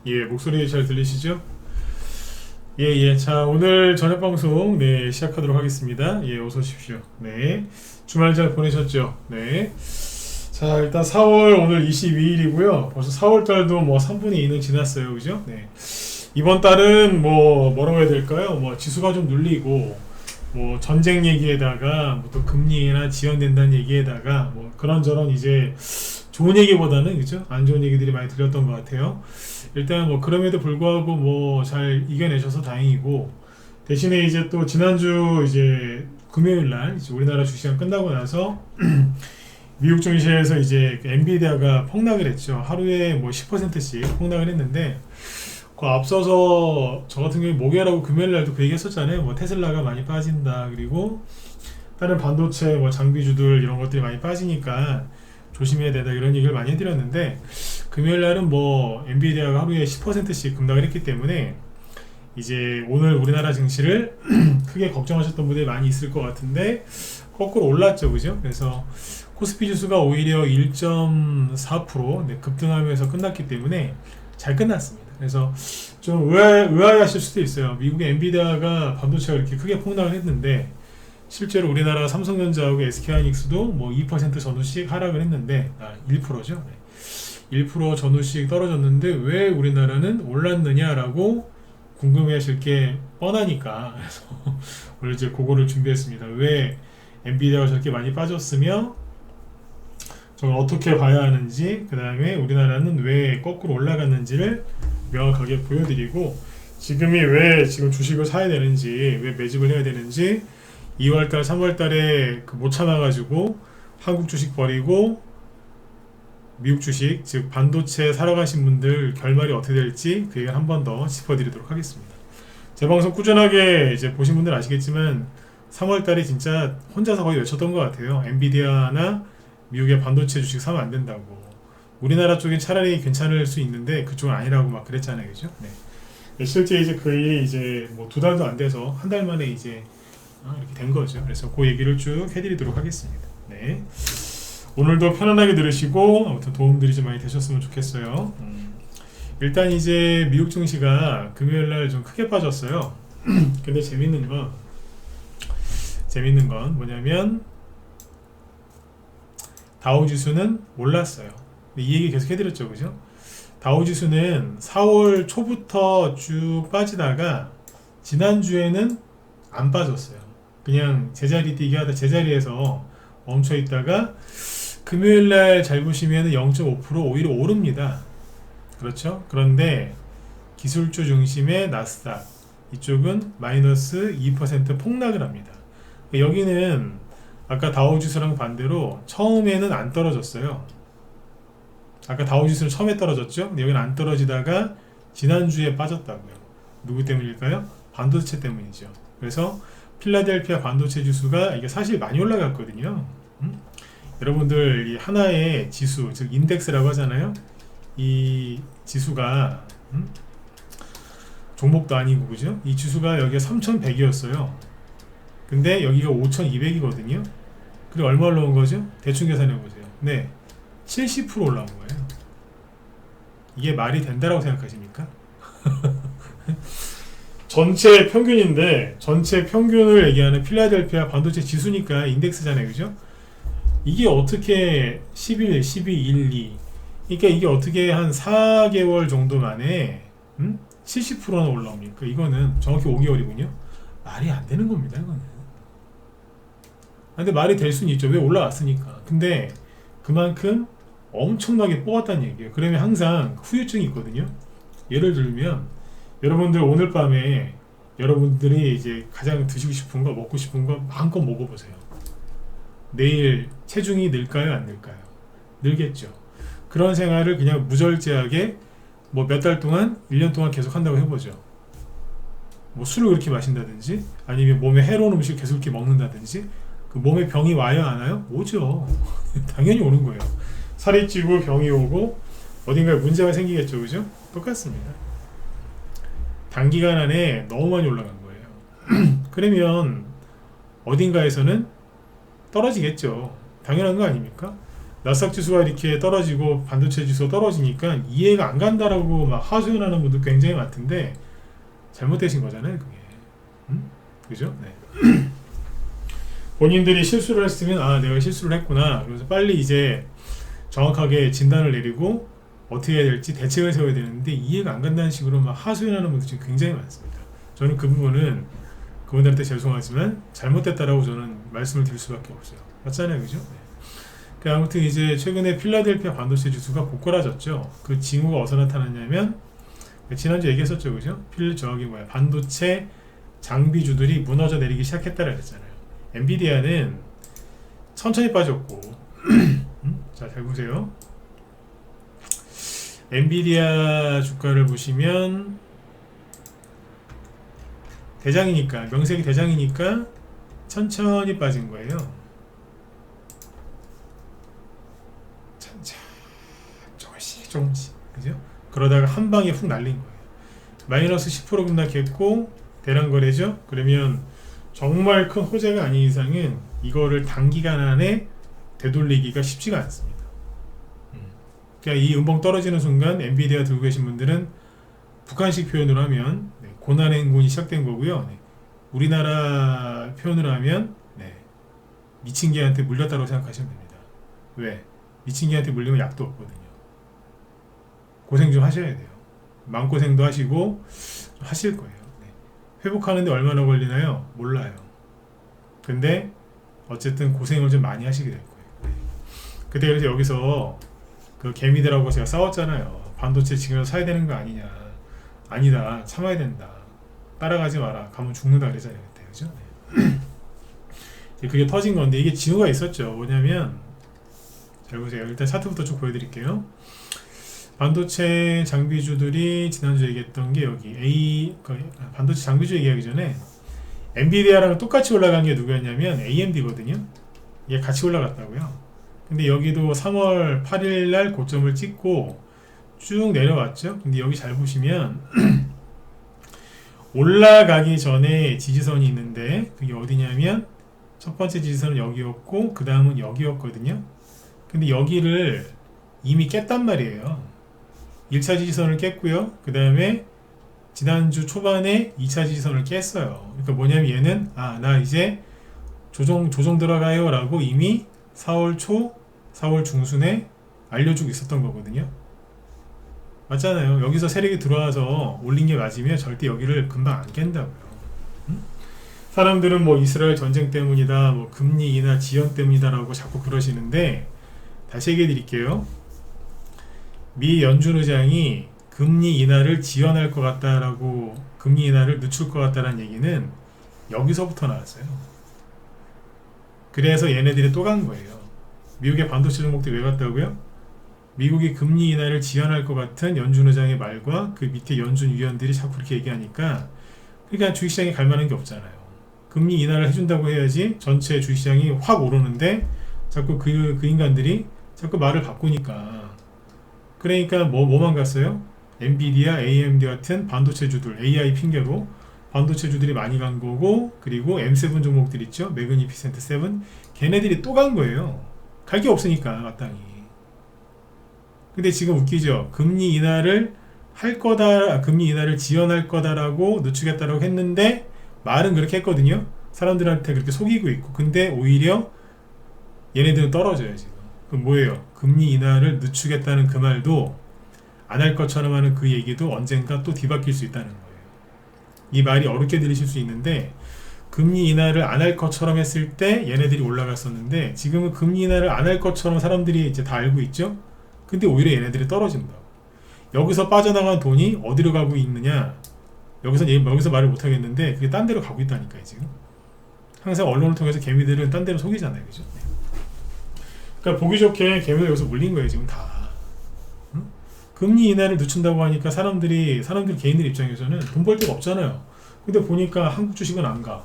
예, 목소리 잘 들리시죠? 예, 예. 자, 오늘 저녁 방송, 네, 시작하도록 하겠습니다. 예, 어서 오십시오. 네. 주말 잘 보내셨죠? 네. 자, 일단 4월 오늘 22일이고요. 벌써 4월 달도 뭐 3분의 2는 지났어요. 그죠? 네. 이번 달은 뭐라고 해야 될까요? 뭐 지수가 좀 눌리고, 뭐 전쟁 얘기에다가 뭐 또 금리나 지연된다는 얘기에다가 뭐 그런저런 이제 좋은 얘기보다는 그죠? 안 좋은 얘기들이 많이 들렸던 것 같아요. 일단 뭐 그럼에도 불구하고 뭐 잘 이겨내셔서 다행이고, 대신에 이제 또 지난주 이제 금요일 날 이제 우리나라 주시장 끝나고 나서 미국 증시에서 이제 그 엔비디아가 폭락을 했죠. 하루에 뭐 10%씩 폭락을 했는데, 그 앞서서 저 같은 경우에 목요일하고 금요일 날도 그 얘기 했었잖아요. 뭐 테슬라가 많이 빠진다. 그리고 다른 반도체 뭐 장비주들 이런 것들이 많이 빠지니까 조심해야 된다 이런 얘기를 많이 해드렸는데, 금요일 날은 뭐 엔비디아가 하루에 10%씩 급락을 했기 때문에 이제 오늘 우리나라 증시를 크게 걱정하셨던 분들이 많이 있을 것 같은데 거꾸로 올랐죠. 그죠? 그래서 코스피 지수가 오히려 1.4% 네, 급등하면서 끝났기 때문에 잘 끝났습니다. 그래서 좀 의아해하실 수도 있어요. 미국의 엔비디아가 반도체가 이렇게 크게 폭락을 했는데 실제로 우리나라 삼성전자하고 SK하이닉스도 뭐 2% 전후씩 하락을 했는데 1%죠. 1% 전후씩 떨어졌는데 왜 우리나라는 올랐느냐라고 궁금해하실 게 뻔하니까 그래서 오늘 이제 그거를 준비했습니다. 왜 엔비디아가 저렇게 많이 빠졌으며 저걸 어떻게 봐야 하는지, 그 다음에 우리나라는 왜 거꾸로 올라갔는지를 명확하게 보여드리고, 지금이 왜 지금 주식을 사야 되는지, 왜 매집을 해야 되는지, 2월달, 3월달에 못 참아가지고 한국 주식 버리고 미국 주식, 즉 반도체 사러 가신 분들 결말이 어떻게 될지 그 얘기를 한 번 더 짚어드리도록 하겠습니다. 제 방송 꾸준하게 이제 보신 분들 아시겠지만 3월달에 진짜 혼자서 거의 외쳤던 것 같아요. 엔비디아나 미국의 반도체 주식 사면 안 된다고. 우리나라 쪽엔 차라리 괜찮을 수 있는데 그쪽은 아니라고 막 그랬잖아요, 그죠? 네. 실제 이제 거의 이제 뭐 2달도 안 돼서 한 달 만에 이제 이렇게 된 거죠. 그래서 그 얘기를 쭉 해드리도록 하겠습니다. 네. 오늘도 편안하게 들으시고 아무튼 도움들이 좀 많이 되셨으면 좋겠어요. 일단 이제 미국 증시가 금요일날 좀 크게 빠졌어요. 근데 재밌는 건 뭐냐면 다우지수는 올랐어요. 이 얘기 계속 해드렸죠, 그죠? 다우지수는 4월 초부터 쭉 빠지다가 지난주에는 안 빠졌어요. 그냥 제자리 뛰기 하다 제자리에서 멈춰 있다가 금요일날 잘 보시면 0.5% 오히려 오릅니다. 그렇죠? 그런데 기술주 중심의 나스닥 이쪽은 마이너스 2% 폭락을 합니다. 여기는 아까 다우지수랑 반대로 처음에는 안 떨어졌어요. 아까 다우지수는 처음에 떨어졌죠? 근데 여기는 안 떨어지다가 지난주에 빠졌다고요. 누구 때문일까요? 반도체 때문이죠. 그래서 필라델피아 반도체 지수가 이게 사실 많이 올라갔거든요. 여러분들 이 하나의 지수, 즉 인덱스라고 하잖아요. 이 지수가 종목도 아니고 그죠? 이 지수가 여기가 3100이었어요. 근데 여기가 5200이거든요. 그리고 얼마 올라온 거죠? 대충 계산해 보세요. 네, 70% 올라온 거예요. 이게 말이 된다라고 생각하십니까? 전체 평균인데 전체 평균을 얘기하는 필라델피아 반도체 지수니까 인덱스잖아요, 그죠? 이게 어떻게 11, 12, 1, 2 그러니까 이게 어떻게 한 4개월 정도 만에 70%나 올라옵니까? 이거는 정확히 5개월이군요. 말이 안 되는 겁니다, 이거는. 근데 말이 될 수는 있죠. 왜 올라왔으니까. 근데 그만큼 엄청나게 뽑았다는 얘기예요. 그러면 항상 후유증이 있거든요. 예를 들면 여러분들 오늘 밤에 여러분들이 이제 가장 드시고 싶은 거, 먹고 싶은 거 마음껏 먹어보세요. 내일 체중이 늘까요, 안 늘까요? 늘겠죠. 그런 생활을 그냥 무절제하게 뭐 몇 달 동안, 1년 동안 계속 한다고 해보죠. 뭐 술을 그렇게 마신다든지 아니면 몸에 해로운 음식을 계속 이렇게 먹는다든지 그 몸에 병이 와요, 안 와요? 오죠. 당연히 오는 거예요. 살이 찌고 병이 오고 어딘가에 문제가 생기겠죠, 그죠? 똑같습니다. 단기간 안에 너무 많이 올라간 거예요. 그러면 어딘가에서는 떨어지겠죠. 당연한 거 아닙니까? 나스닥 지수가 이렇게 떨어지고 반도체 지수가 떨어지니까 이해가 안 간다라고 막 하소연하는 분들 굉장히 많던데 잘못되신 거잖아요, 그게. 그죠? 네. 본인들이 실수를 했으면 아 내가 실수를 했구나. 그래서 빨리 이제 정확하게 진단을 내리고 어떻게 해야 될지 대책을 세워야 되는데 이해가 안 간다는 식으로 막 하소연하는 분들 지금 굉장히 많습니다. 저는 그 부분은 그분들한테 죄송하지만 잘못됐다라고 저는 말씀을 드릴 수밖에 없어요. 맞잖아요, 그죠? 네. 아무튼 이제 최근에 필라델피아 반도체 지수가 고꾸라졌죠. 그 징후가 어디서 나타났냐면 지난주 얘기했었죠, 그죠? 반도체 장비주들이 무너져 내리기 시작했다라 그랬잖아요. 엔비디아는 천천히 빠졌고 자, 잘 보세요. 엔비디아 주가를 보시면 대장이니까, 명색이 대장이니까 천천히 빠진 거예요. 조금씩, 그죠? 그러다가 한 방에 훅 날린 거예요. 마이너스 10% 급락했고 대량 거래죠. 그러면 정말 큰 호재가 아닌 이상은 이거를 단기간 안에 되돌리기가 쉽지가 않습니다. 그러니까 이 음봉 떨어지는 순간 엔비디아 들고 계신 분들은 북한식 표현으로 하면 고난의 행군이 시작된 거고요. 우리나라 표현으로 하면 미친 개한테 물렸다고 생각하시면 됩니다. 왜? 미친 개한테 물리면 약도 없거든요. 고생 좀 하셔야 돼요. 마음고생도 하시고 좀 하실 거예요. 회복하는데 얼마나 걸리나요? 몰라요. 근데 어쨌든 고생을 좀 많이 하시게 될 거예요. 그때 그래서 여기서 그 개미들하고 제가 싸웠잖아요. 반도체 지금 사야 되는 거 아니냐. 아니다. 참아야 된다. 따라가지 마라. 가면 죽는다 그랬잖아요. 그때. 그죠? 네. 그게 터진 건데 이게 징후가 있었죠. 뭐냐면 잘 보세요. 일단 차트부터 쭉 보여드릴게요. 반도체 장비주들이 지난주에 얘기했던 게 여기 반도체 장비주 얘기하기 전에 엔비디아랑 똑같이 올라간 게 누구였냐면 AMD거든요. 이게 같이 올라갔다고요. 근데 여기도 3월 8일 날 고점을 찍고 쭉 내려왔죠. 근데 여기 잘 보시면 올라가기 전에 지지선이 있는데 그게 어디냐면 첫 번째 지지선은 여기였고 그 다음은 여기였거든요. 근데 여기를 이미 깼단 말이에요. 1차 지지선을 깼고요. 그 다음에 지난주 초반에 2차 지지선을 깼어요. 그러니까 뭐냐면 얘는 나 이제 조정 들어가요 라고 이미 4월 초 4월 중순에 알려주고 있었던 거거든요. 맞잖아요. 여기서 세력이 들어와서 올린 게 맞으면 절대 여기를 금방 안 깬다고요. 사람들은 뭐 이스라엘 전쟁 때문이다, 뭐 금리 인하 지연 때문이다라고 자꾸 그러시는데 다시 얘기해 드릴게요. 미 연준 의장이 금리 인하를 지연할 것 같다라고, 금리 인하를 늦출 것 같다라는 얘기는 여기서부터 나왔어요. 그래서 얘네들이 또 간 거예요. 미국의 반도체 종목들이 왜 갔다고요? 미국이 금리 인하를 지연할 것 같은 연준 의장의 말과 그 밑에 연준 위원들이 자꾸 그렇게 얘기하니까, 그러니까 주식시장에 갈 만한 게 없잖아요. 금리 인하를 해준다고 해야지 전체 주식시장이 확 오르는데 자꾸 그 인간들이 자꾸 말을 바꾸니까, 그러니까 뭐만 갔어요? 엔비디아, AMD 같은 반도체주들, AI 핑계로 반도체주들이 많이 간 거고, 그리고 M7 종목들 있죠? 매그니피센트 7, 걔네들이 또 간 거예요. 갈 게 없으니까 마땅히. 근데 지금 웃기죠? 금리 인하를 할 거다, 금리 인하를 지연할 거다라고 늦추겠다라고 했는데 말은 그렇게 했거든요. 사람들한테 그렇게 속이고 있고, 근데 오히려 얘네들은 떨어져요 지금. 그럼 뭐예요? 금리 인하를 늦추겠다는 그 말도 안 할 것처럼 하는 그 얘기도 언젠가 또 뒤바뀔 수 있다는 거예요. 이 말이 어렵게 들리실 수 있는데, 금리 인하를 안 할 것처럼 했을 때 얘네들이 올라갔었는데, 지금은 금리 인하를 안 할 것처럼 사람들이 이제 다 알고 있죠. 근데 오히려 얘네들이 떨어진다. 여기서 빠져나간 돈이 어디로 가고 있느냐? 여기서 말을 못 하겠는데 그게 딴 데로 가고 있다니까요 지금. 항상 언론을 통해서 개미들은 딴 데로 속이잖아요, 그죠? 그러니까 보기 좋게 개미들 여기서 물린 거예요 지금 다. 응? 금리 인하를 늦춘다고 하니까 사람들 개인들 입장에서는 돈 벌 데가 없잖아요. 근데 보니까 한국 주식은 안 가.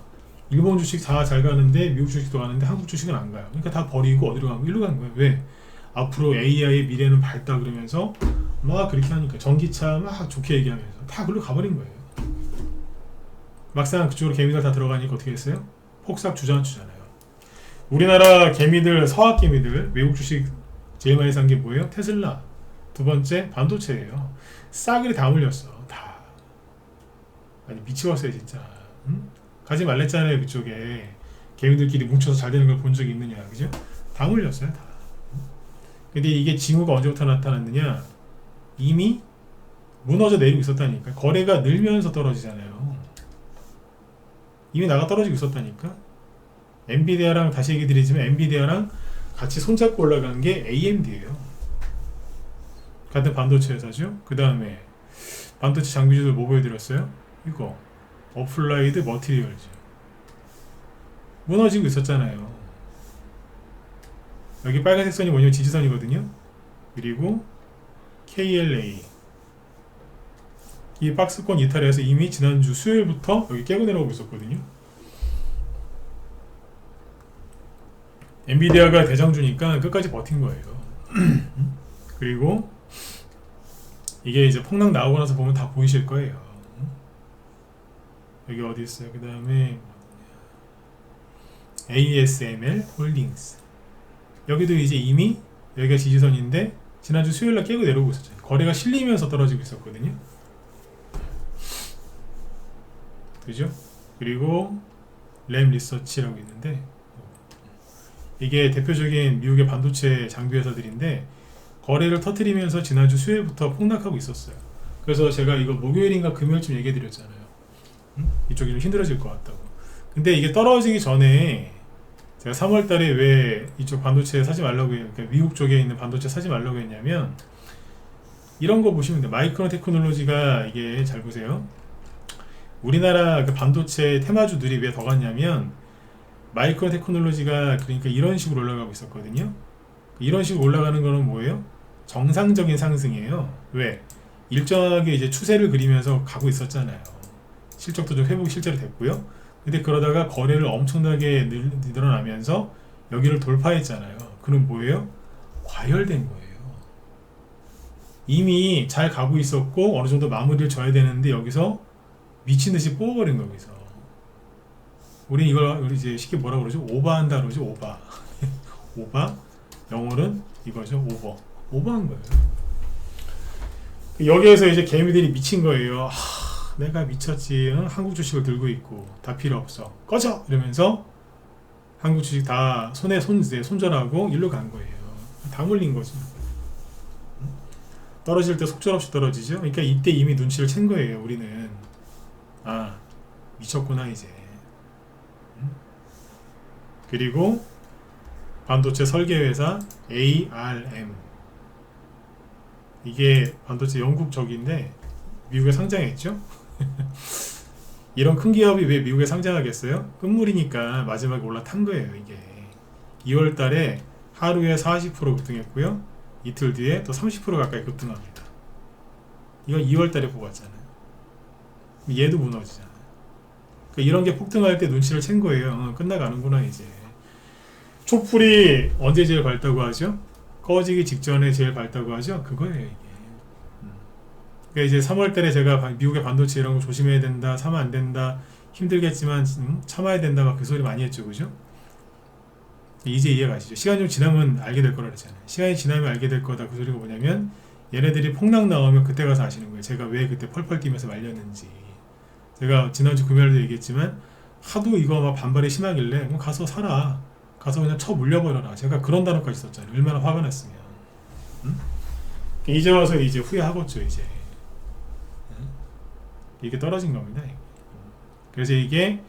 일본 주식 다 잘 가는데 미국 주식도 가는데 한국 주식은 안 가요. 그러니까 다 버리고 어디로 가고 일로 가는 거예요. 왜? 앞으로 AI의 미래는 밝다 그러면서 막 그렇게 하니까, 전기차 막 좋게 얘기하면서 다 그걸로 가버린 거예요. 막상 그쪽으로 개미들 다 들어가니까 어떻게 했어요? 폭삭 주저앉잖아요. 우리나라 개미들, 서학 개미들, 외국 주식 제일 많이 산 게 뭐예요? 테슬라. 두 번째 반도체예요. 싸그리 다 물렸어. 다. 아니 미치겠어요 진짜. 응? 가지 말랬잖아요 그쪽에. 개미들끼리 뭉쳐서 잘 되는 걸 본 적이 있느냐, 그죠? 다 물렸어요 다. 근데 이게 징후가 언제부터 나타났느냐? 이미 무너져 내리고 있었다니까. 거래가 늘면서 떨어지잖아요. 이미 나가 떨어지고 있었다니까. 엔비디아랑 다시 얘기 드리지만 엔비디아랑 같이 손잡고 올라간 게 AMD예요. 같은 반도체 회사죠. 그 다음에 반도체 장비주들 뭐 보여드렸어요? 이거 어플라이드 머티리얼즈 무너지고 있었잖아요. 여기 빨간색 선이 뭐냐면 지지선이거든요. 그리고 KLA 이 박스권 이탈해서 이미 지난주 수요일부터 여기 깨고 내려오고 있었거든요. 엔비디아가 대장주니까 끝까지 버틴 거예요. 그리고 이게 이제 폭락 나오고 나서 보면 다 보이실 거예요. 여기 어디 있어요? 그 다음에 ASML 홀딩스 여기도 이제 이미 여기가 지지선인데 지난주 수요일날 깨고 내려오고 있었죠. 거래가 실리면서 떨어지고 있었거든요. 그죠? 그리고 램 리서치라고 있는데 이게 대표적인 미국의 반도체 장비 회사들인데 거래를 터뜨리면서 지난주 수요일부터 폭락하고 있었어요. 그래서 제가 이거 목요일인가 금요일쯤 얘기해 드렸잖아요. 이쪽이 좀 힘들어질 것 같다고. 근데 이게 떨어지기 전에 제가 3월달에 왜 이쪽 반도체 사지 말라고 해요. 그러니까 미국 쪽에 있는 반도체 사지 말라고 했냐면 이런 거 보시면 돼요. 마이크론 테크놀로지가 이게 잘 보세요. 우리나라 그 반도체 테마주들이 왜 더 갔냐면 마이크론 테크놀로지가 그러니까 이런 식으로 올라가고 있었거든요. 이런 식으로 올라가는 거는 뭐예요? 정상적인 상승이에요. 왜? 일정하게 이제 추세를 그리면서 가고 있었잖아요. 실적도 좀 회복이 실제로 됐고요. 근데 그러다가 거래를 엄청나게 늘어나면서 여기를 돌파했잖아요. 그럼 뭐예요? 과열된 거예요. 이미 잘 가고 있었고 어느 정도 마무리를 져야 되는데 여기서 미친듯이 뽑아버린 거기서. 우린 이걸 이제 쉽게 뭐라 그러죠? 오버한다 그러죠. 오버. 오버. 영어는 이거죠. 오버. 오버한 거예요. 여기에서 이제 개미들이 미친 거예요. 내가 미쳤지. 한국 주식을 들고 있고 다 필요 없어. 꺼져! 이러면서 한국 주식 다 손절하고 일로 간 거예요. 다 물린 거죠. 떨어질 때 속절없이 떨어지죠. 그러니까 이때 이미 눈치를 챈 거예요. 우리는. 아, 미쳤구나 이제. 그리고 반도체 설계회사 ARM 이게 반도체 영국 적인데 미국에 상장했죠. 이런 큰 기업이 왜 미국에 상장하겠어요? 끝물이니까 마지막에 올라탄 거예요. 이게 2월 달에 하루에 40% 급등했고요. 이틀 뒤에 또 30% 가까이 급등합니다. 이거 2월 달에 뽑았잖아요. 얘도 무너지잖아요. 그러니까 이런 게 폭등할 때 눈치를 챈 거예요. 끝나가는구나 이제. 촛불이 언제 제일 밝다고 하죠? 꺼지기 직전에 제일 밝다고 하죠? 그거예요 이게. 그러니까 이제 3월달에 제가 미국의 반도체 이런 거 조심해야 된다, 사면 안 된다, 힘들겠지만 참아야 된다 막 그 소리 많이 했죠, 그죠? 이제 이해가시죠? 시간이 좀 지나면 알게 될 거라 그랬잖아요. 시간이 지나면 알게 될 거다. 그 소리가 뭐냐면 얘네들이 폭락 나오면 그때 가서 아시는 거예요. 제가 왜 그때 펄펄 뛰면서 말렸는지. 제가 지난주 금요일에도 얘기했지만 하도 이거 막 반발이 심하길래 그럼 가서 사라. 가서 그냥 쳐 물려버려라. 제가 그런 단어까지 썼잖아요. 얼마나 화가 났으면. 이제 와서 이제 후회하겠죠 이제. 이게 떨어진 겁니다. 그래서 이게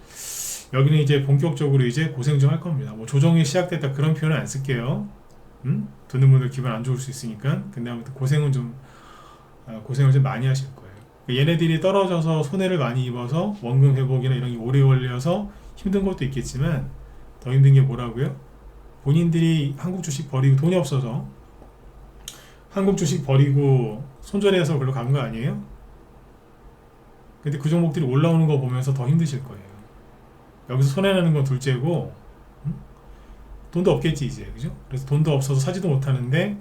여기는 이제 본격적으로 이제 고생 좀 할 겁니다. 뭐 조정이 시작됐다 그런 표현은 안 쓸게요. 듣는 분들 기분 안 좋을 수 있으니까. 근데 아무튼 고생은 좀 고생을 좀 많이 하실 거예요. 얘네들이 떨어져서 손해를 많이 입어서 원금 회복이나 이런 게 오래 걸려서 힘든 것도 있겠지만 더 힘든 게 뭐라고요? 본인들이 한국 주식 버리고 돈이 없어서 한국 주식 버리고 손절해서 그걸로 간 거 아니에요? 근데 그 종목들이 올라오는 거 보면서 더 힘드실 거예요. 여기서 손해나는 건 둘째고 돈도 없겠지 이제, 그죠? 그래서 돈도 없어서 사지도 못하는데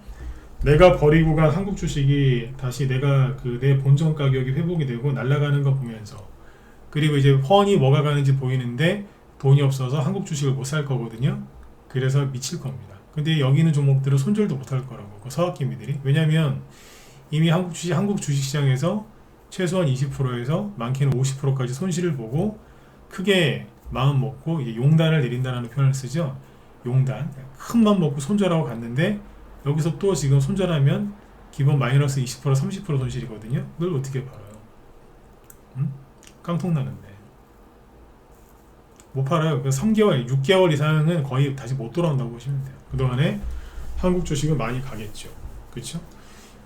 내가 버리고 간 한국 주식이 다시 내가 그 내 본전 가격이 회복이 되고 날아가는 거 보면서, 그리고 이제 훤히 뭐가 가는지 보이는데 돈이 없어서 한국 주식을 못 살 거거든요. 그래서 미칠 겁니다. 근데 여기 있는 종목들은 손절도 못할 거라고, 그 서학기미들이. 왜냐면 이미 한국 주식시장에서 최소한 20%에서 많게는 50%까지 손실을 보고 크게 마음 먹고 이제 용단을 내린다는 표현을 쓰죠. 용단, 큰 맘 먹고 손절하고 갔는데 여기서 또 지금 손절하면 기본 마이너스 20% 30% 손실이거든요. 그걸 어떻게 팔아요? 응? 깡통 나는데 못 팔아요. 3개월, 6개월 이상은 거의 다시 못 돌아온다고 보시면 돼요. 그동안에 한국 주식은 많이 가겠죠. 그렇죠?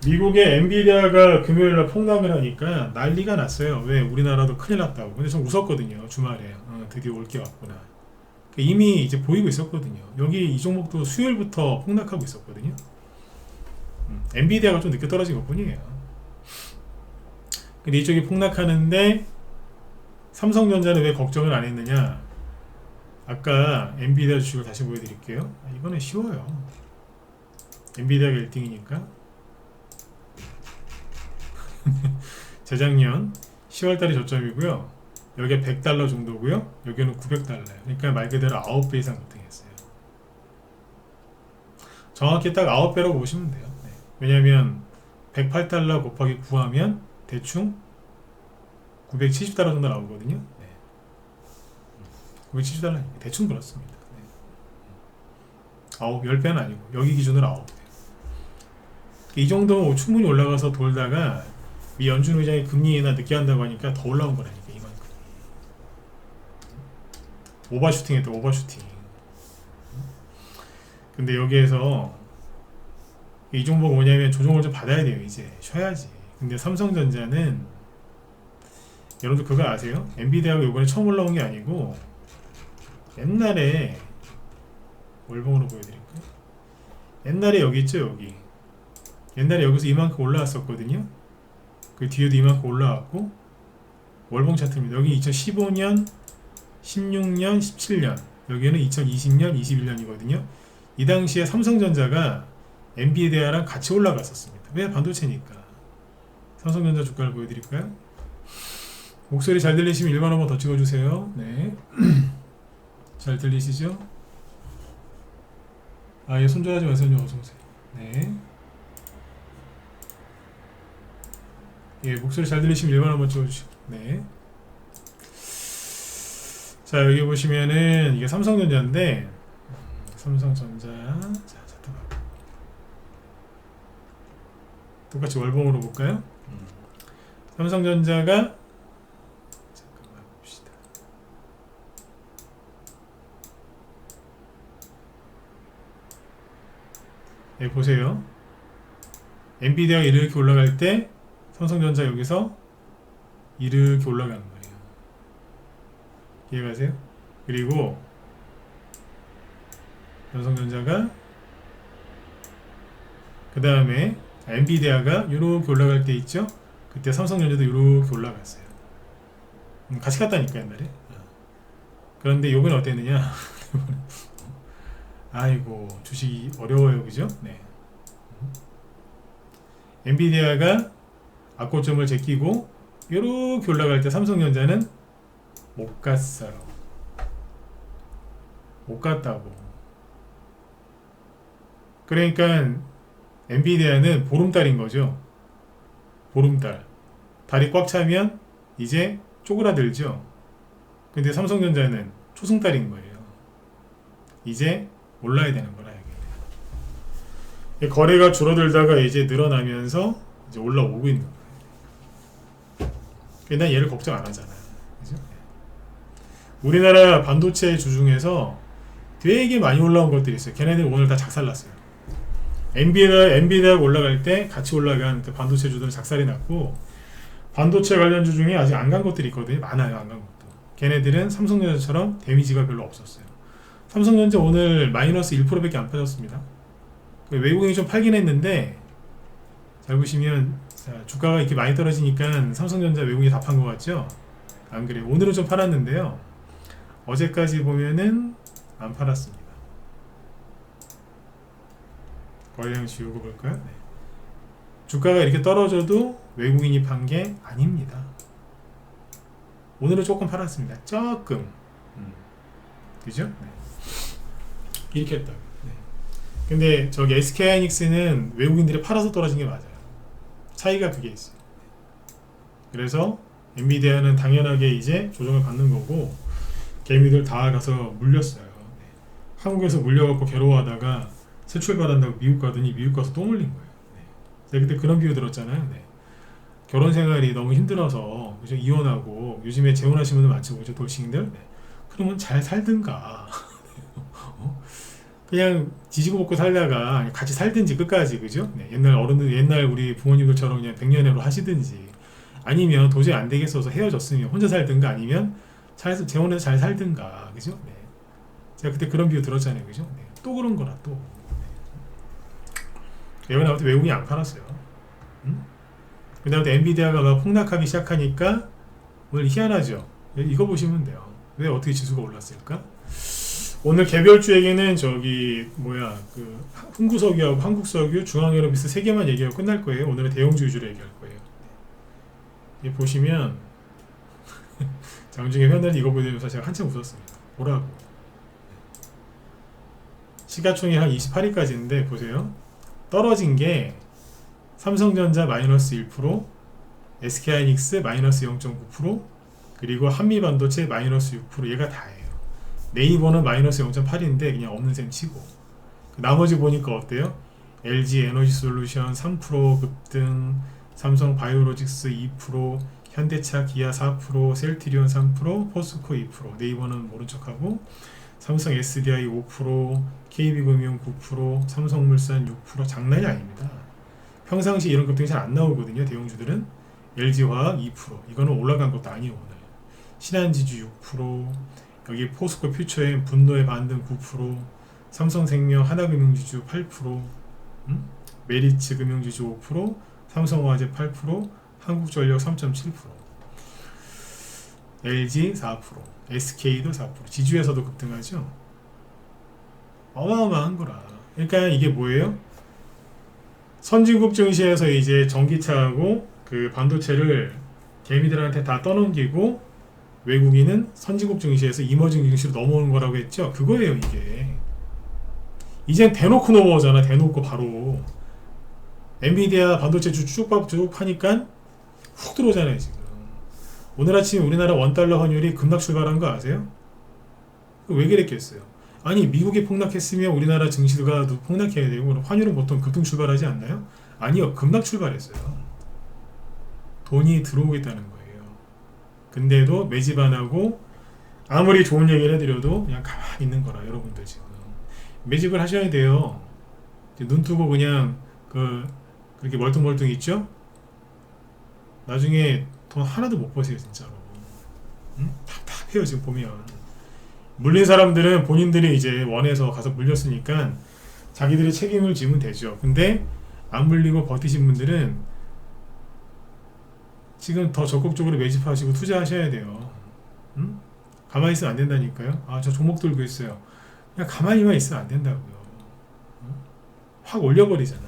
미국의 엔비디아가 금요일날 폭락을 하니까 난리가 났어요. 왜? 우리나라도 큰일 났다고. 근데 좀 웃었거든요. 주말에. 드디어 올 게 왔구나. 이미 이제 보이고 있었거든요. 여기 이 종목도 수요일부터 폭락하고 있었거든요. 엔비디아가 좀 늦게 떨어진 것 뿐이에요. 근데 이쪽이 폭락하는데 삼성전자는 왜 걱정을 안 했느냐? 아까 엔비디아 주식을 다시 보여드릴게요. 이거는 쉬워요. 엔비디아가 1등이니까. 재작년 10월달이 저점이고요. 여기가 100달러 정도고요. 여기는 900달러예요. 그러니까 말 그대로 9배 이상 급등했어요. 정확히 딱 9배라고 보시면 돼요. 네. 왜냐면 108달러 곱하기 9하면 대충 970달러 정도 나오거든요. 네. 970달러 대충 그렇습니다. 네. 10배는 아니고 여기 기준으로 9배. 이 정도면 충분히 올라가서 돌다가 미 연준 의장이 금리 인하 늦게 한다고 하니까 더 올라온 거라니까. 이만큼 오버슈팅 했다. 오버슈팅. 근데 여기에서 이 종목 뭐냐면 조정을 좀 받아야 돼요. 이제 쉬어야지. 근데 삼성전자는 여러분들 그거 아세요? 엔비디아가 이번에 처음 올라온 게 아니고 옛날에 월봉으로 보여드릴까요? 옛날에 여기 있죠. 여기 옛날에 여기서 이만큼 올라왔었거든요. 그 뒤에도 이만큼 올라왔고 월봉 차트입니다. 여기 2015년 16년 17년 여기는 2020년 21년이거든요. 이 당시에 삼성전자가 엔비디아랑 같이 올라갔었습니다. 왜? 반도체니까. 삼성전자 주가를 보여드릴까요? 목소리 잘 들리시면 1번 한번 더 찍어주세요. 네. 잘 들리시죠? 예, 손절하지 마세요. 어서오세요. 네. 예, 목소리 잘 들리시면 1번 한번 찍어주시고. 네. 자, 여기 보시면은 이게 삼성전자인데, 삼성전자. 자, 똑같이 월봉으로 볼까요? 삼성전자가 잠깐만 봅시다. 네, 보세요. 엔비디아가 이렇게 올라갈 때 삼성전자 여기서 이렇게 올라가는 거예요. 이해가세요? 그리고 삼성전자가 그 다음에 엔비디아가 이렇게 올라갈 때 있죠? 그때 삼성전자도 이렇게 올라갔어요. 같이 갔다니까 옛날에. 그런데 요번에 어땠느냐? 아이고 주식이 어려워요, 그죠? 네. 엔비디아가 악고점을 제끼고 이렇게 올라갈 때 삼성전자는 못 갔어요. 못 갔다고. 그러니까 엔비디아는 보름달인 거죠. 보름달. 달이 꽉 차면 이제 쪼그라들죠. 근데 삼성전자는 초승달인 거예요. 이제 올라야 되는 거라. 여기. 거래가 줄어들다가 이제 늘어나면서 이제 올라오고 있는 거예요. 난 얘를 걱정 안 하잖아요. 그죠? 우리나라 반도체 주 중에서 되게 많이 올라온 것들이 있어요. 걔네들 오늘 다 작살났어요. 엔비디아가 올라갈 때 같이 올라간 그 반도체 주들은 작살이 났고, 반도체 관련주 중에 아직 안 간 것들이 있거든요. 많아요, 안 간 것도. 걔네들은 삼성전자처럼 데미지가 별로 없었어요. 삼성전자 오늘 마이너스 1%밖에 안 빠졌습니다. 외국인이 좀 팔긴 했는데, 잘 보시면 자, 주가가 이렇게 많이 떨어지니까 삼성전자 외국인이 다 판 것 같죠? 안 그래요. 오늘은 좀 팔았는데요. 어제까지 보면은 안 팔았습니다. 거래량 지우고 볼까요? 네. 주가가 이렇게 떨어져도 외국인이 판 게 아닙니다. 오늘은 조금 팔았습니다. 조금. 그죠? 네. 이렇게 했다고. 네. 근데 저기 SK하이닉스는 외국인들이 팔아서 떨어진 게 맞아요. 차이가 그게 있어요. 그래서 엔비디아는 당연하게 이제 조정을 받는 거고 개미들 다 가서 물렸어요. 네. 한국에서 물려갖고 괴로워하다가 새 출발한다고 미국 가더니 미국 가서 또 물린 거예요. 네. 제가 그때 그런 비유 들었잖아요. 네. 결혼 생활이 너무 힘들어서 그죠? 이혼하고 요즘에 재혼하시는 분들 많죠, 그죠? 돌싱들. 네. 그러면 잘 살든가 어? 그냥 지지고 볶고 살다가 같이 살든지 끝까지, 그죠? 네. 옛날 어른들, 옛날 우리 부모님들처럼 그냥 백년해로 하시든지, 아니면 도저히 안 되겠어서 헤어졌으면 혼자 살든가, 아니면 재혼해서 잘 살든가, 그죠? 네. 제가 그때 그런 비유 들었잖아요, 그죠? 네. 또 그런 거라 또. 네. 이번에 아무튼 외국인이 안 팔았어요. 그 다음에 엔비디아가 막 폭락하기 시작하니까 오늘 희한하죠. 이거 보시면 돼요. 왜 어떻게 지수가 올랐을까? 오늘 개별주에게는 저기 뭐야 그 흥구석유하고 한국석유, 중앙유럽비스 세 개만 얘기하고 끝날 거예요. 오늘은 대형주 위주로 얘기할 거예요. 이 보시면 장중에 현단이 이거 보면서 제가 한참 웃었습니다. 뭐라고? 시가총액 한 28위까지인데 보세요. 떨어진 게 삼성전자 마이너스 1%, SK하이닉스 마이너스 0.9%, 그리고 한미반도체 마이너스 6%, 얘가 다예요. 네이버는 마이너스 0.8인데 그냥 없는 셈 치고, 나머지 보니까 어때요? LG 에너지솔루션 3% 급등, 삼성 바이오로직스 2%, 현대차 기아 4%, 셀트리온 3%, 포스코 2%, 네이버는 모른 척하고, 삼성 SDI 5%, KB금융 9%, 삼성물산 6%, 장난이 아닙니다. 평상시 이런 급등이 잘 안 나오거든요. 대형주들은. LG화학 2%, 이거는 올라간 것도 아니에요. 오늘 신한지주 6%, 여기 포스코 퓨처엠 분노의 반등 9%, 삼성생명 하나금융지주 8%, 메리츠 금융지주 5%, 삼성화재 8%, 한국전력 3.7%, LG 4%, SK도 4%, 지주에서도 급등하죠. 어마어마한 거라. 그러니까 이게 뭐예요? 선진국 증시에서 이제 전기차하고 그 반도체를 개미들한테 다 떠넘기고 외국인은 선진국 증시에서 이머징 증시로 넘어오는 거라고 했죠. 그거예요 이게. 이젠 대놓고 넘어오잖아. 대놓고 바로 엔비디아 반도체 쭉 파니까 훅 들어오잖아요 지금. 오늘 아침 우리나라 원달러 환율이 급락 출발한 거 아세요? 왜 그랬겠어요? 아니 미국이 폭락했으면 우리나라 증시가 폭락해야 되고, 환율은 보통 급등 출발하지 않나요? 아니요, 급락 출발했어요. 돈이 들어오겠다는 거예요. 근데도 매집 안 하고 아무리 좋은 얘기를 해드려도 그냥 가만히 있는 거라. 여러분들 지금 매집을 하셔야 돼요. 눈 뜨고 그냥 그렇게 멀뚱멀뚱 있죠? 나중에 돈 하나도 못 버세요 진짜로. 답답해요 지금 보면. 물린 사람들은 본인들이 이제 원해서 가서 물렸으니까 자기들이 책임을 지면 되죠. 근데 안 물리고 버티신 분들은 지금 더 적극적으로 매집하시고 투자하셔야 돼요. 가만히 있으면 안 된다니까요. 아, 저 종목 들고 있어요. 그냥 가만히만 있으면 안 된다고요. 확 올려버리잖아.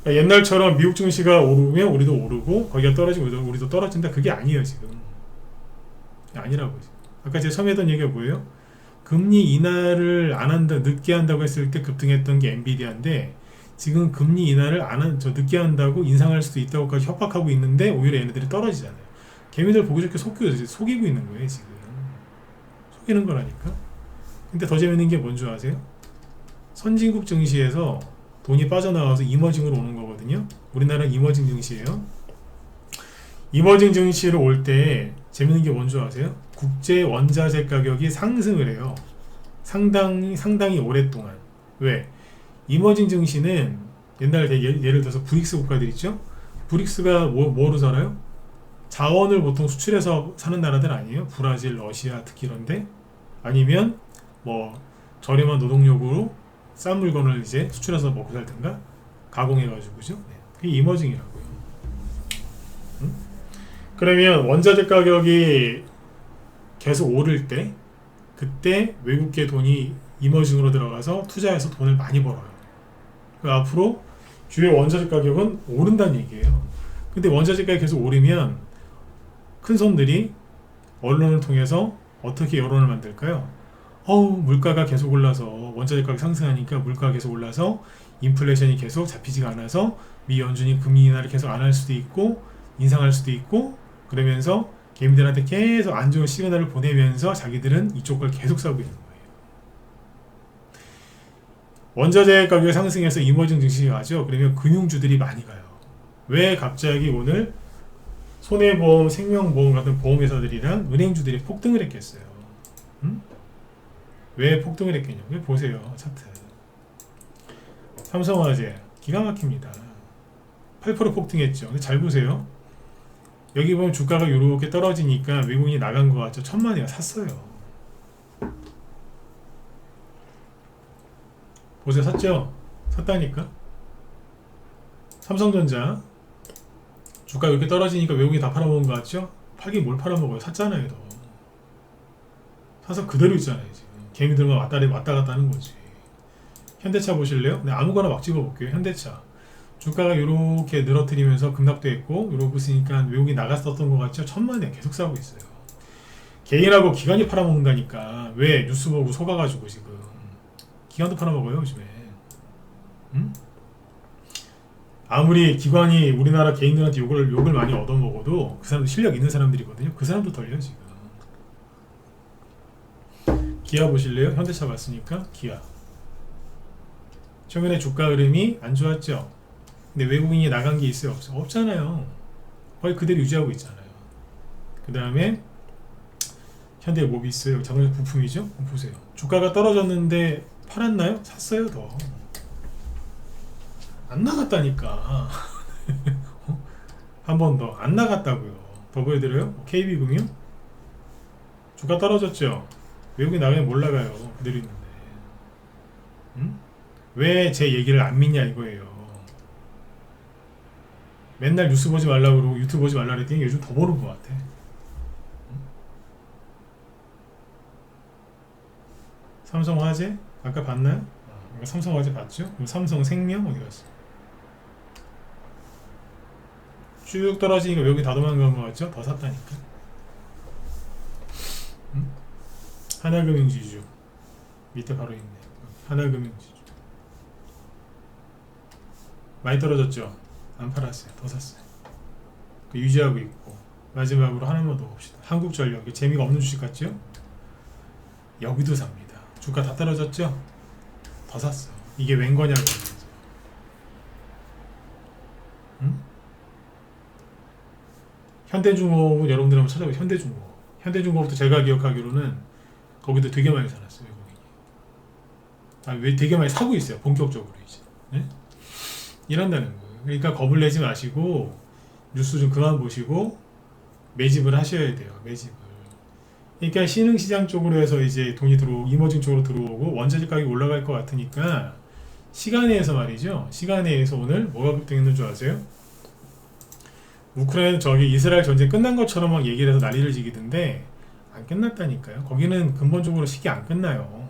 그러니까 옛날처럼 미국 증시가 오르면 우리도 오르고 거기가 떨어지면 우리도 떨어진다. 그게 아니에요 지금. 아니라고. 아까 제가 처음에 했던 얘기가 뭐예요? 금리 인하를 안 한다, 늦게 한다고 했을 때 급등했던 게 엔비디아인데, 지금 금리 인하를 늦게 한다고 인상할 수도 있다고까지 협박하고 있는데 오히려 얘네들이 떨어지잖아요. 개미들 보기 좋게 속이고 있는 거예요 지금. 속이는 거라니까. 근데 더 재밌는 게 뭔 줄 아세요? 선진국 증시에서 돈이 빠져나와서 이머징으로 오는 거거든요. 우리나라는 이머징 증시예요. 이머징 증시로 올 때 재밌는 게 뭔 줄 아세요? 국제 원자재 가격이 상승을 해요. 상당히 오랫동안. 왜? 이머징 증시는 옛날 예를 들어서 브릭스 국가들 있죠? 브릭스가 뭐로 살아요? 자원을 보통 수출해서 사는 나라들 아니에요? 브라질, 러시아 특히 이런데? 아니면 뭐 저렴한 노동력으로 싼 물건을 이제 수출해서 먹고 살든가 가공해가지고, 그죠? 네. 그게 이머징이라고요. 그러면 원자재 가격이 계속 오를 때, 그때 외국계 돈이 이머징으로 들어가서 투자해서 돈을 많이 벌어요. 앞으로 주요 원자재 가격은 오른다는 얘기예요. 근데 원자재 가격이 계속 오르면 큰 손들이 언론을 통해서 어떻게 여론을 만들까요? 물가가 계속 올라서 원자재 가격이 상승하니까 물가가 계속 올라서 인플레이션이 계속 잡히지가 않아서 미 연준이 금리 인하를 계속 안 할 수도 있고 인상할 수도 있고 그러면서 개미들한테 계속 안 좋은 시그널을 보내면서 자기들은 이쪽 걸 계속 사고 있는 거예요. 원자재 가격이 상승해서 이머징 증시가 가죠. 그러면 금융주들이 많이 가요. 왜 갑자기 오늘 손해보험, 생명보험 같은 보험회사들이랑 은행주들이 폭등을 했겠어요? 왜 폭등을 했겠냐고요? 보세요, 차트. 삼성화재 기가 막힙니다. 8% 폭등했죠. 근데 잘 보세요. 여기 보면 주가가 이렇게 떨어지니까 외국인이 나간 것 같죠. 천만이가 샀어요. 보세요, 샀죠? 샀다니까. 삼성전자 주가 이렇게 떨어지니까 외국인이 다 팔아먹은 것 같죠? 팔긴 뭘 팔아먹어요? 샀잖아요. 더. 사서 그대로 있잖아요. 지금 개미들만 왔다 갔다 하는 거지. 현대차 보실래요? 네, 아무거나 막 찍어볼게요. 현대차 주가가 이렇게 늘어뜨리면서 급락도 했고 이러고 있으니까 외국이 나갔었던 것 같죠? 천만에 계속 사고 있어요. 개인하고 기관이 팔아먹는다니까. 왜? 뉴스 보고 속아가지고 지금 기관도 팔아먹어요 요즘에. 아무리 기관이 우리나라 개인들한테 욕을 많이 얻어먹어도 그 사람도 실력 있는 사람들이거든요. 그 사람도 덜려요 지금. 기아 보실래요? 현대차 봤으니까 기아 최근에 주가 흐름이 안 좋았죠. 근데 외국인이 나간 게 있어요? 없어요? 없잖아요. 거의 그대로 유지하고 있잖아요. 그 다음에 현대모비스 자동차 부품이죠. 보세요. 주가가 떨어졌는데 팔았나요? 샀어요. 더 안 나갔다니까. 한 번 더 안 나갔다고요. 더 보여드려요? KB금융 주가 떨어졌죠. 외국인 나가면 몰라가요. 그대로 있는데. 왜 제 얘기를 안 믿냐 이거예요. 맨날 뉴스 보지 말라고 그러고 유튜브 보지 말라 그랬더니 요즘 더 보는 것 같아. 삼성화재 아까 봤나요? 삼성화재 봤죠? 그럼 삼성생명 어디 갔어? 쭉 떨어지니까 외국인 다 도망간 것 같죠? 더 샀다니까. 하나금융지주 밑에 바로 있네. 하나금융지주 많이 떨어졌죠? 안 팔았어요. 더 샀어요. 유지하고 있고. 마지막으로 하나만 더 봅시다. 한국전력 재미가 없는 주식 같죠? 여기도 삽니다. 주가 다 떨어졌죠? 더 샀어. 이게 웬 거냐고. 현대중공업은 여러분들 한번 찾아보세요. 현대중공업. 현대중공업도 제가 기억하기로는 거기도 되게 많이 사놨어요. 외국인이. 왜 되게 많이 사고 있어요. 본격적으로 이제. 네? 이런다는 거예요. 그러니까 겁을 내지 마시고 뉴스 좀 그만 보시고 매집을 하셔야 돼요. 매집을. 그러니까 신흥시장 쪽으로 해서 이제 돈이 이머징 쪽으로 들어오고 원자재 가격이 올라갈 것 같으니까 시간에 의해서 말이죠. 시간에 의해서 오늘 뭐가 급등했는 줄 아세요? 우크라이나 이스라엘 전쟁 끝난 것처럼 막 얘기를 해서 난리를 지기던데 안 끝났다니까요. 거기는 근본적으로 시기 안 끝나요.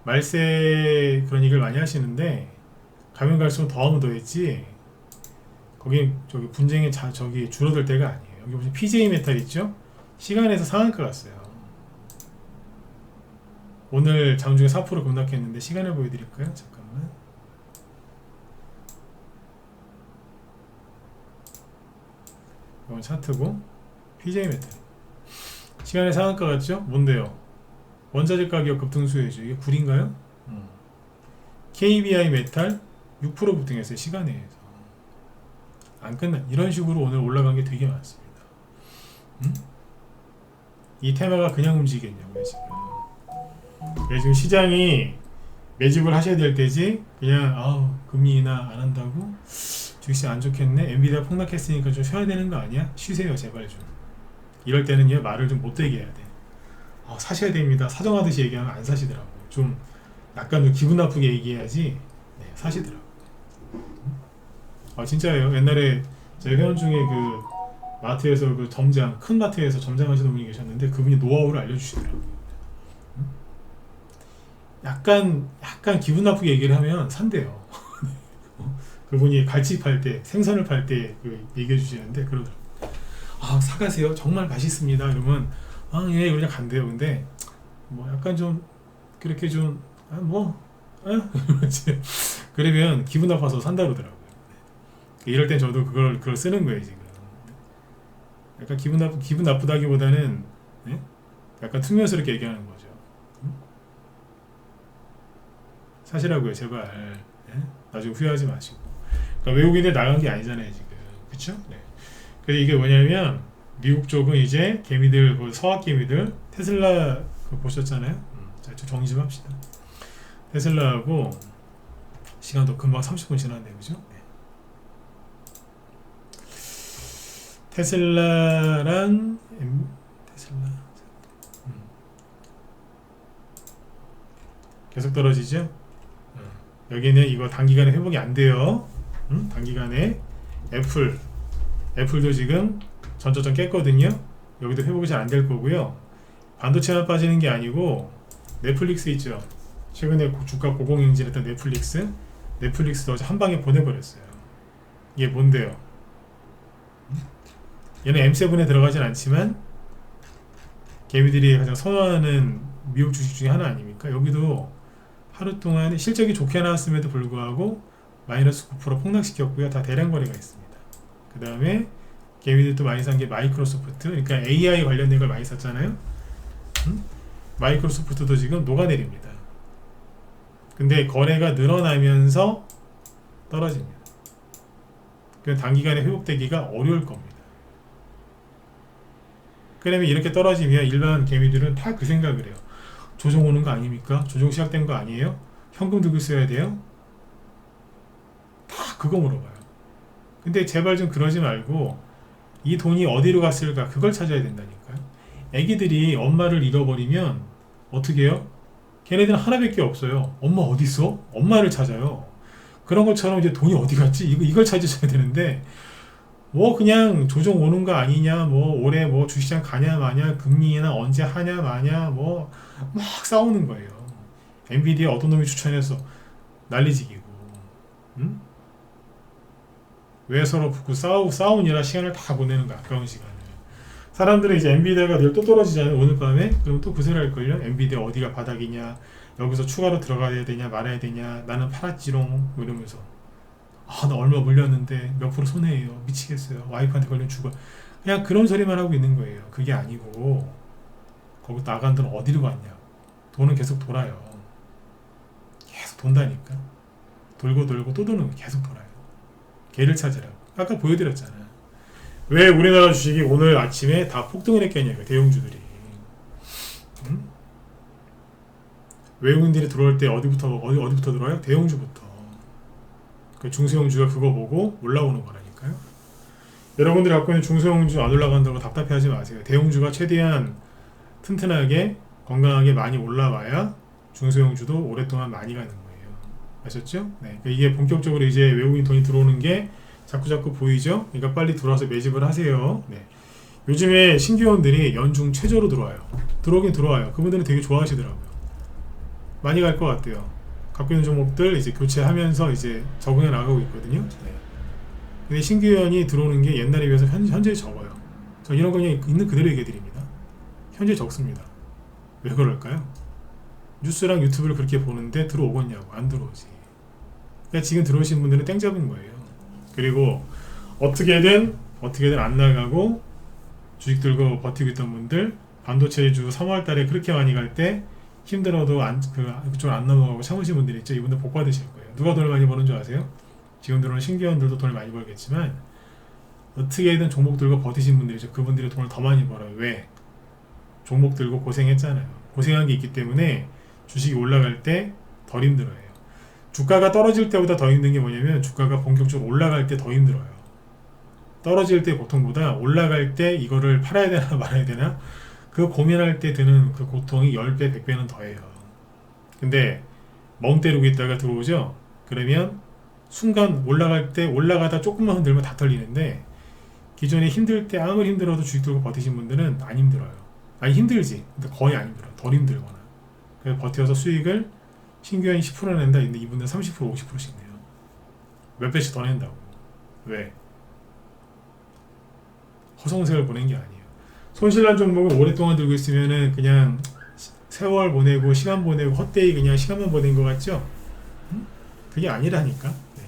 말세 그런 얘기를 많이 하시는데 가면 갈수록 더하면 더했지. 거기 분쟁이 줄어들 때가 아니에요. 여기 보시면 PJ 메탈 있죠? 시간에서 상한가 갔어요. 오늘 장중에 4% 급락했는데 시간을 보여드릴까요? 잠깐만. 이건 차트고 PJ 메탈 시간에 상한가 갔죠? 뭔데요? 원자재 가격 급등수혜죠. 이게 굴인가요? KBI 메탈 6% 급등했어요. 시간에 의해서. 안 끝나. 이런 식으로 오늘 올라간 게 되게 많습니다. 이 테마가 그냥 움직이겠냐고요 지금. 지금 시장이 매집을 하셔야 될 때지 그냥 금리 인하 안 한다고 주식시장 안 좋겠네. 엔비디아 폭락했으니까 좀 쉬어야 되는 거 아니야? 쉬세요 제발 좀. 이럴 때는요 말을 좀 못되게 해야 돼. 사셔야 됩니다. 사정하듯이 얘기하면 안 사시더라고. 좀 약간 좀 기분 나쁘게 얘기해야지. 네, 사시더라고. 진짜예요. 옛날에 제 회원 중에 그 마트에서 큰 마트에서 점장하시는 분이 계셨는데 그분이 노하우를 알려주시더라고요. 약간 기분 나쁘게 얘기를 하면 산대요. 그분이 갈치 팔 때, 생선을 팔 때 얘기해 주시는데 그러더라고요. 사가세요. 정말 맛있습니다. 이러면 아, 예, 그냥 간대요. 근데 뭐 약간 좀 그렇게 좀 아, 뭐 이러지. 그러면 기분 나빠서 산다 그러더라고요. 이럴 땐 저도 그걸 쓰는 거예요, 지금. 약간 기분 나쁘다기보다는 예? 약간 퉁명스럽게 얘기하는 거죠. 응? 사실하고요, 제발. 예? 나중에 후회하지 마시고. 그러니까 외국인들 나간 게 아니잖아요, 지금. 그쵸? 네. 그래서 이게 뭐냐면 미국 쪽은 이제 개미들, 그 서학 개미들 테슬라 그거 보셨잖아요. 자, 좀 정리 좀 합시다. 테슬라하고 시간도 금방 30분 지났네요, 그죠? 네. 테슬라랑 테슬라 계속 떨어지죠? 여기는 이거 단기간에 회복이 안 돼요. 단기간에 애플도 지금 전저점 깼거든요. 여기도 회복이 잘 안 될 거고요. 반도체만 빠지는 게 아니고 넷플릭스 있죠. 최근에 주가 고공행진했던 넷플릭스도 어제 한 방에 보내버렸어요. 이게 뭔데요? 얘는 M7에 들어가진 않지만 개미들이 가장 선호하는 미국 주식 중에 하나 아닙니까? 여기도 하루 동안 실적이 좋게 나왔음에도 불구하고 마이너스 9% 폭락시켰고요. 다 대량 거래가 있습니다. 그 다음에 개미들 또 많이 산 게 마이크로소프트, 그러니까 AI 관련된 걸 많이 샀잖아요. 마이크로소프트도 지금 녹아내립니다. 근데 거래가 늘어나면서 떨어집니다. 그 단기간에 회복되기가 어려울 겁니다. 그러면 이렇게 떨어지면 일반 개미들은 다 그 생각을 해요. 조정 오는 거 아닙니까? 조정 시작된 거 아니에요? 현금 들고 있어야 돼요? 다 그거 물어봐요. 근데 제발 좀 그러지 말고 이 돈이 어디로 갔을까? 그걸 찾아야 된다니까요. 애기들이 엄마를 잃어버리면 어떻게 해요? 걔네들은 하나밖에 없어요. 엄마 어디 있어? 엄마를 찾아요. 그런 것처럼 이제 돈이 어디 갔지? 이걸 찾으셔야 되는데 뭐 그냥 조정 오는 거 아니냐, 뭐 올해 뭐 주시장 가냐 마냐, 금리나 언제 하냐 마냐, 뭐 막 싸우는 거예요. 엔비디아 어떤 놈이 추천해서 난리지기고, 응? 왜 서로 붙고 싸우느라 시간을 다 보내는 거, 아까운 시간을. 사람들은 이제 엔비디아가 내일 또 떨어지잖아요, 오늘 밤에. 그럼 또 그 소리 할걸요. 엔비디아 어디가 바닥이냐, 여기서 추가로 들어가야 되냐 말아야 되냐, 나는 팔았지롱 뭐 이러면서 아, 나 얼마 물렸는데 몇 프로 손해예요. 미치겠어요. 와이프한테 걸리면 죽어. 그냥 그런 소리만 하고 있는 거예요. 그게 아니고 거기 나간 돈 어디로 갔냐고. 돈은 계속 돌아요. 계속 돈다니까. 돌고 돌고 또 도는 거 계속 돌아요. 개를 찾으라고. 아까 보여드렸잖아. 왜 우리나라 주식이 오늘 아침에 다 폭등을 했겠냐고. 대형주들이. 응? 외국인들이 들어올 때 어디부터 들어와요? 대형주부터. 그 중소형주가 그거 보고 올라오는 거라니까요. 여러분들이 갖고 있는 중소형주 안 올라간다고 답답해하지 마세요. 대형주가 최대한 튼튼하게 건강하게 많이 올라와야 중소형주도 오랫동안 많이 가는 거예요. 아셨죠? 네. 그러니까 이게 본격적으로 이제 외국인 돈이 들어오는 게 자꾸 보이죠? 그러니까 빨리 들어와서 매집을 하세요. 네. 요즘에 신규원들이 연중 최저로 들어와요. 들어오긴 들어와요. 그분들은 되게 좋아하시더라고요. 많이 갈 것 같아요. 갖고 있는 종목들 이제 교체하면서 이제 적응해 나가고 있거든요. 네. 근데 신규원이 들어오는 게 옛날에 비해서 현재 적어요. 저 이런 거 그냥 있는 그대로 얘기해 드립니다. 현재 적습니다. 왜 그럴까요? 뉴스랑 유튜브를 그렇게 보는데 들어오겠냐고. 안 들어오지. 그러니까 지금 들어오신 분들은 땡 잡은 거예요. 그리고 어떻게든 안 나가고 주식 들고 버티고 있던 분들, 반도체주 3월 달에 그렇게 많이 갈 때 힘들어도 그쪽으로 안 넘어가고 참으신 분들이 있죠. 이분들 복 받으실 거예요. 누가 돈을 많이 버는 줄 아세요? 지금 들어오는 신규원들도 돈을 많이 벌겠지만 어떻게든 종목 들고 버티신 분들이죠. 그분들이 돈을 더 많이 벌어요. 왜? 종목 들고 고생했잖아요. 고생한 게 있기 때문에 주식이 올라갈 때 덜 힘들어요. 주가가 떨어질 때보다 더 힘든 게 뭐냐면 주가가 본격적으로 올라갈 때 더 힘들어요. 떨어질 때 고통보다 올라갈 때 이거를 팔아야 되나 말아야 되나 그 고민할 때 드는 그 고통이 10배, 100배는 더해요. 근데 멍 때리고 있다가 들어오죠? 그러면 순간 올라갈 때 올라가다 조금만 흔들면 다 털리는데 기존에 힘들 때 아무리 힘들어도 주식 들고 버티신 분들은 안 힘들어요. 아니 힘들지. 근데 거의 안 힘들어요. 덜 힘들거나. 그래서 버텨서 수익을 신규원이 10% 낸다. 근데 이분들은 30%, 50%씩 내요. 몇 배씩 더 낸다고. 왜? 허송세월 보낸 게 아니에요. 손실난 종목을 오랫동안 들고 있으면은 그냥 세월 보내고 시간 보내고 헛되이 그냥 시간만 보낸 것 같죠? 그게 아니라니까. 네.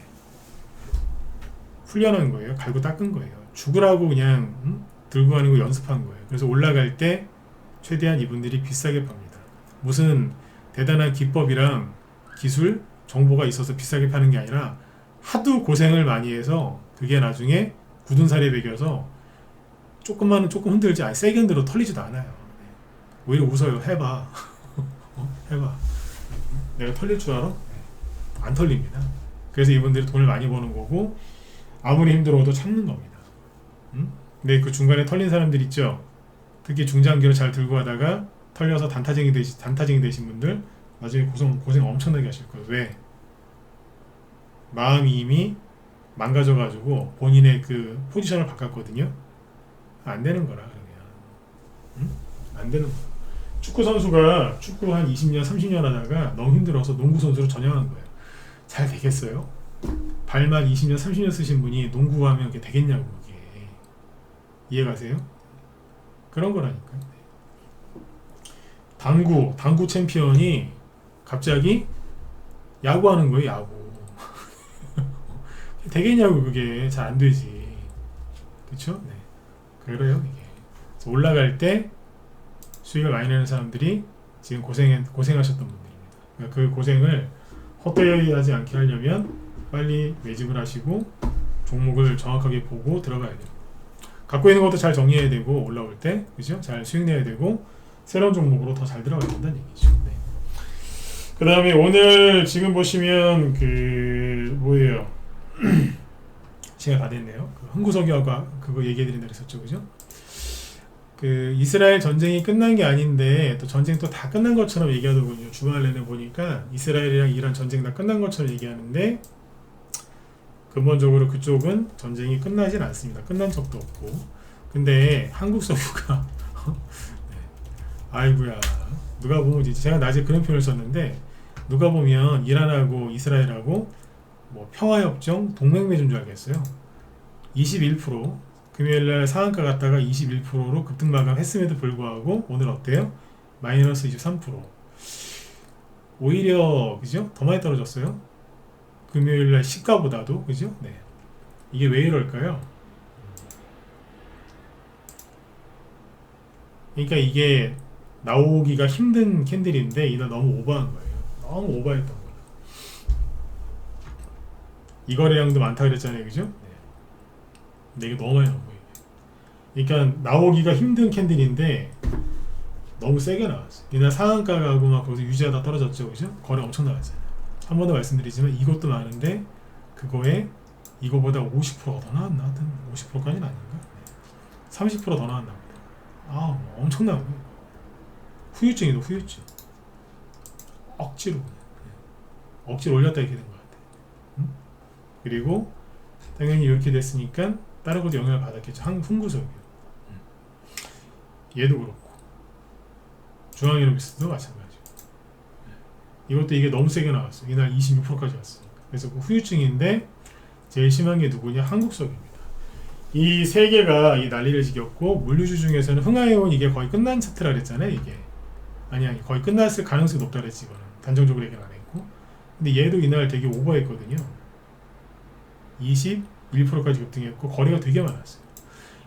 훈련한 거예요. 갈고 닦은 거예요. 죽으라고 그냥 들고 가는 거 연습한 거예요. 그래서 올라갈 때 최대한 이분들이 비싸게 팝니다. 무슨 대단한 기법이랑 기술, 정보가 있어서 비싸게 파는 게 아니라 하도 고생을 많이 해서 그게 나중에 굳은 살에 배겨서 조금 흔들지 아니 세게 흔들어 털리지도 않아요. 오히려 웃어요. 해봐. 해봐. 내가 털릴 줄 알아? 안 털립니다. 그래서 이분들이 돈을 많이 버는 거고 아무리 힘들어도 참는 겁니다. 근데 그 중간에 털린 사람들 있죠? 특히 중장기로 잘 들고 가다가 털려서 단타쟁이 되신 분들 나중에 고생 엄청나게 하실 거예요. 왜? 마음이 이미 망가져가지고 본인의 그 포지션을 바꿨거든요. 안 되는 거라 그러면. 안 되는 거야. 축구 선수가 축구 한 20년, 30년 하다가 너무 힘들어서 농구 선수로 전향한 거예요. 잘 되겠어요? 발만 20년, 30년 쓰신 분이 농구하면 그게 되겠냐고 그게. 이해가세요? 그런 거라니까요. 당구 챔피언이 갑자기 야구하는 거예요, 야구. 되겠냐고 그게. 잘 안 되지. 그쵸? 네. 그래요 이게. 그래서 올라갈 때 수익을 많이 내는 사람들이 지금 고생하셨던 분들입니다. 그러니까 그 고생을 헛되이 하지 않게 하려면 빨리 매집을 하시고 종목을 정확하게 보고 들어가야 돼요. 갖고 있는 것도 잘 정리해야 되고 올라올 때 그죠? 잘 수익 내야 되고 새로운 종목으로 더 잘 들어가야 된다는 얘기죠. 네. 그 다음에 오늘 지금 보시면 그 뭐예요? 시간 다 됐네요. 그 흥구석유화가 그거 얘기해드린다 그랬었죠, 그죠? 그 이스라엘 전쟁이 끝난 게 아닌데 또 전쟁 또 다 끝난 것처럼 얘기하더군요. 주말 내내 보니까 이스라엘이랑 이란 전쟁 다 끝난 것처럼 얘기하는데 근본적으로 그쪽은 전쟁이 끝나진 않습니다. 끝난 적도 없고. 근데 한국 석유가 네. 아이고야 누가 보면 이제 제가 낮에 그런 표현을 썼는데 누가 보면 이란하고 이스라엘하고 뭐 평화협정 동맹 맺은 줄 알겠어요. 21% 금요일날 상한가 갔다가 21%로 급등 마감했음에도 불구하고 오늘 어때요? 마이너스 23%. 오히려 그죠? 더 많이 떨어졌어요. 금요일날 시가보다도 그죠? 네. 이게 왜 이럴까요? 그러니까 이게 나오기가 힘든 캔들인데 이날 너무 오버한 거예요. 너무 오버했던 거예요. 이 거래량도 많다 그랬잖아요, 그죠? 네. 근데 이게 너무 많이 나온 거예요. 그러니까 나오기가 힘든 캔들인데 너무 세게 나왔어요. 이날 상한가 가고 막 거기서 유지하다 떨어졌죠, 그죠? 거래 엄청 나왔잖아요. 한 번 더 말씀드리지만 이것도 많은데 그거에 이거보다 50%가 더 나왔나? 하여튼 50%까지는 아닌가? 30%더 나왔나 보다. 아, 뭐 엄청난 거예요. 후유증이다, 후유증. 억지로 억지로 올렸다 이렇게 된 것 같아. 응? 그리고 당연히 이렇게 됐으니까 다른 것도 영향을 받았겠죠. 흥구석유. 얘도 그렇고 중앙이노믹스도 마찬가지고. 이것도 이게 너무 세게 나왔어요. 이날 26%까지 왔어요. 그래서 그 후유증인데 제일 심한 게 누구냐? 한국석유입니다. 이 세 개가 이 난리를 지겼고 물류주 중에서는 흥하해온 이게 거의 끝난 차트라 그랬잖아요. 이게 아니 거의 끝났을 가능성이 높다 그랬지. 이거는 단정적으로 얘기는 안 했고 근데 얘도 이날 되게 오버했거든요. 21%까지 급등했고 거래가 되게 많았어요.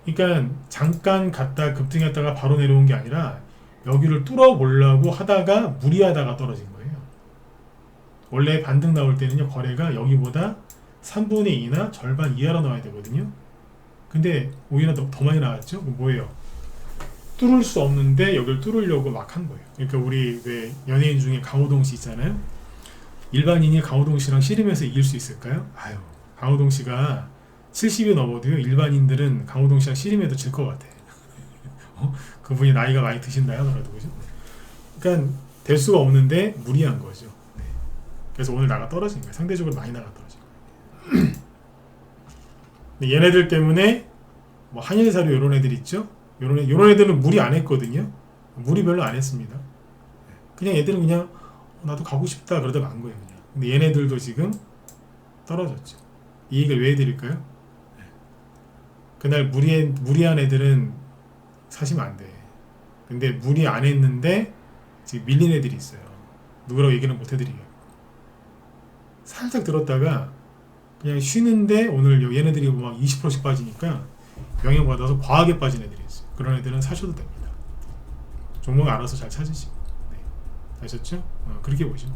그러니까 잠깐 갔다 급등했다가 바로 내려온 게 아니라 여기를 뚫어보려고 하다가 무리하다가 떨어진 거예요. 원래 반등 나올 때는요 거래가 여기보다 3분의 2나 절반 이하로 나와야 되거든요. 근데 오히려 더 많이 나왔죠. 뭐예요? 뚫을 수 없는데 여기를 뚫으려고 막 한 거예요. 그러니까 우리 왜 연예인 중에 강호동 씨 있잖아요. 일반인이 강호동 씨랑 씨름해서 이길 수 있을까요? 아유, 강호동 씨가 70이 넘어도요 일반인들은 강호동 씨랑 씨름해도 질 것 같아. 그분이 나이가 많이 드신다 하더라도 그죠? 그러니까 될 수가 없는데 무리한 거죠. 네. 그래서 오늘 나가 떨어진 거예요. 상대적으로 많이 나가 떨어진 거예요. 얘네들 때문에 뭐 한일사료 이런 애들 있죠? 요런 애들은 무리 안 했거든요. 무리 별로 안 했습니다. 그냥 얘들은 그냥 나도 가고 싶다 그러다 간 거예요. 그냥. 근데 얘네들도 지금 떨어졌죠. 이 얘기를 왜 해드릴까요? 그날 무리한 애들은 사시면 안 돼. 근데 문의 안 했는데 지금 밀린 애들이 있어요. 누구라고 얘기는 못 해드리겠고. 살짝 들었다가 그냥 쉬는데 오늘 얘네들이 막 20%씩 빠지니까 영향받아서 과하게 빠진 애들이 있어요. 그런 애들은 사셔도 됩니다. 종목 알아서 잘 찾으시고. 네. 아셨죠? 그렇게 보시면.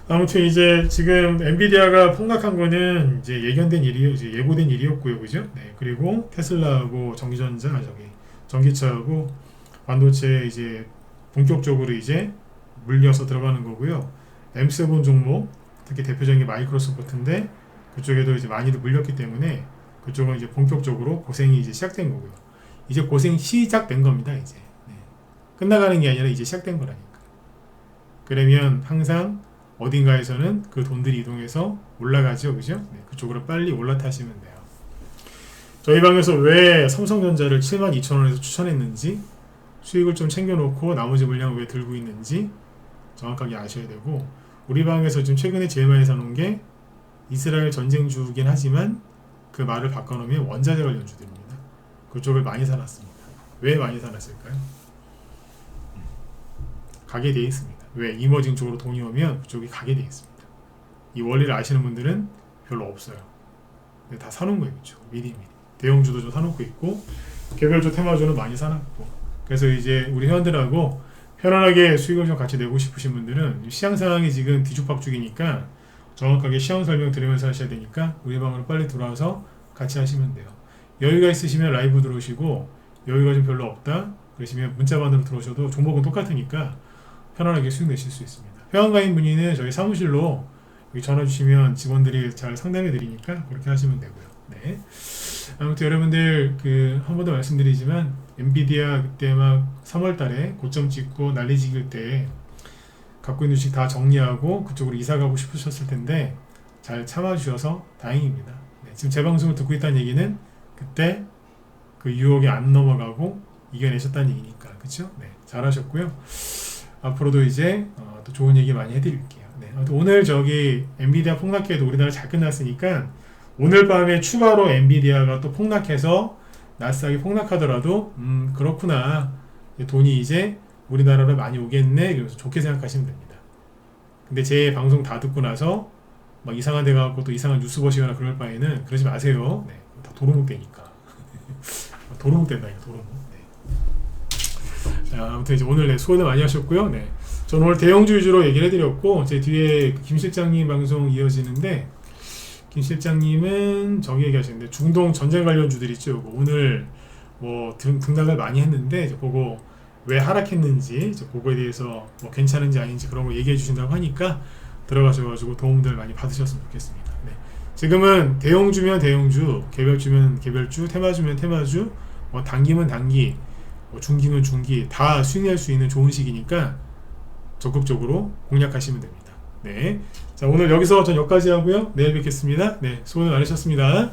아무튼 이제 지금 엔비디아가 폭락한 거는 이제 예견된 일이요, 이제 예고된 일이었고요, 그죠? 네. 그리고 테슬라하고 전기차하고 반도체 이제 본격적으로 이제 물려서 들어가는 거고요. M7 종목, 특히 대표적인 게 마이크로소프트인데 그쪽에도 이제 많이들 물렸기 때문에 그쪽은 이제 본격적으로 고생이 이제 시작된 거고요. 이제 고생 시작된 겁니다, 이제. 네. 끝나가는 게 아니라 이제 시작된 거라니까. 그러면 항상 어딘가에서는 그 돈들이 이동해서 올라가죠, 그죠? 네. 그쪽으로 빨리 올라타시면 돼요. 저희 방에서 왜 삼성전자를 72,000원에서 추천했는지, 수익을 좀 챙겨놓고 나머지 물량을 왜 들고 있는지 정확하게 아셔야 되고, 우리 방에서 지금 최근에 제일 많이 사놓은 게 이스라엘 전쟁주긴 하지만 그 말을 바꿔놓으면 원자재 관련주들입니다. 그쪽을 많이 사놨습니다. 왜 많이 사놨을까요? 가게 돼 있습니다. 왜? 이머징 쪽으로 돈이 오면 그쪽이 가게 돼 있습니다. 이 원리를 아시는 분들은 별로 없어요. 근데 다 사놓은 거예요. 그쵸? 미리. 대형주도 좀 사놓고 있고 개별주 테마주는 많이 사놨고, 그래서 이제 우리 회원들하고 편안하게 수익을 좀 같이 내고 싶으신 분들은 시장 상황이 지금 뒤죽박죽이니까 정확하게 시황 설명 들으면서 하셔야 되니까 우리 방으로 빨리 들어와서 같이 하시면 돼요. 여유가 있으시면 라이브 들어오시고, 여유가 좀 별로 없다 그러시면 문자반으로 들어오셔도 종목은 똑같으니까 편안하게 수익 내실 수 있습니다. 회원가입 문의는 저희 사무실로 여기 전화 주시면 직원들이 잘 상담해 드리니까 그렇게 하시면 되고요. 네. 아무튼 여러분들 한 번 더 말씀드리지만 엔비디아 그때 막 3월 달에 고점 찍고 난리지길 때 갖고 있는 주식 다 정리하고 그쪽으로 이사 가고 싶으셨을 텐데 잘 참아주셔서 다행입니다. 네. 지금 제 방송을 듣고 있다는 얘기는 그때 그 유혹에 안 넘어가고 이겨내셨다는 얘기니까, 그쵸? 네. 잘하셨고요. 앞으로도 이제 또 좋은 얘기 많이 해드릴게요. 네. 오늘 엔비디아 폭락해도 우리나라 잘 끝났으니까 오늘 밤에 추가로 엔비디아가 또 폭락해서 나스닥이 폭락하더라도 그렇구나, 돈이 이제 우리나라로 많이 오겠네, 그래서 좋게 생각하시면 됩니다. 근데 제 방송 다 듣고 나서 막 이상한 데 가고 또 이상한 뉴스 보시거나 그럴 바에는 그러지 마세요. 네. 다 도루묵 되니까. 도루묵 된다니까, 도루묵. 네. 자, 아무튼 이제 오늘 수고들 많이 하셨고요. 네. 저는 오늘 대형주 위주로 얘기를 해드렸고, 제 뒤에 김 실장님 방송 이어지는데, 김 실장님은 저기 얘기하시는데 중동 전쟁 관련주들 있죠. 오늘 뭐 등락을 많이 했는데 이제 그거 왜 하락했는지 이제 그거에 대해서 뭐 괜찮은지 아닌지 그런 거 얘기해 주신다고 하니까 들어가셔가지고 도움들 많이 받으셨으면 좋겠습니다. 네. 지금은 대형주면 대형주, 개별주면 개별주, 테마주면 테마주, 뭐 단기면 단기, 뭐 중기면 중기 다 수익낼 수 있는 좋은 시기니까 적극적으로 공략하시면 됩니다. 네. 자, 오늘 여기서 전 여기까지 하고요. 내일 뵙겠습니다. 네. 수고 많으셨습니다.